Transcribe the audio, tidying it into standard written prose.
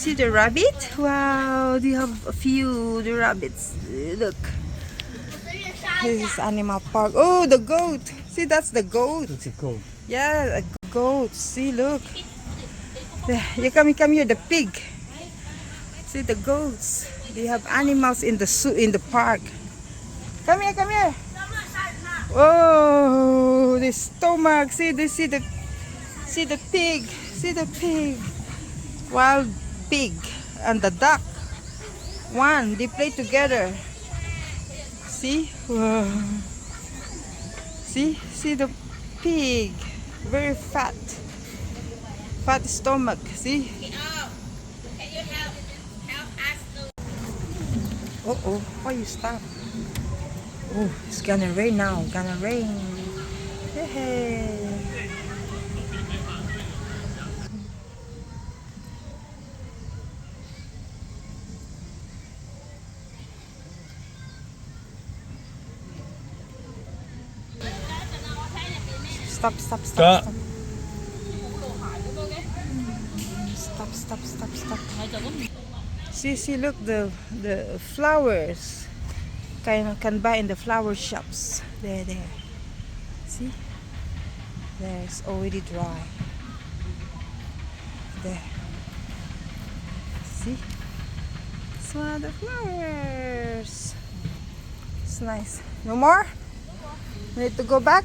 See the rabbit? Wow, they have a few the rabbits. Look. This is animal park. Oh, the goat. See, that's the goat. It's a goat. Yeah, a goat. See, look. You come here, the pig. See the goats. They have animals in the zoo in the park. Come here, come here. Oh, the stomach. See the pig. See the pig. Wild pig and the duck. One, they play together. See? Wow. See the pig. Very fat. Fat stomach. See? Oh, why you stop? Oh, it's gonna rain now. Gonna rain. Hey. Stop. Stop. See, look, the flowers can buy in the flower shops. There. See? There, it's already dry. There. See? It's one of the flowers. It's nice. No more? We need to go back.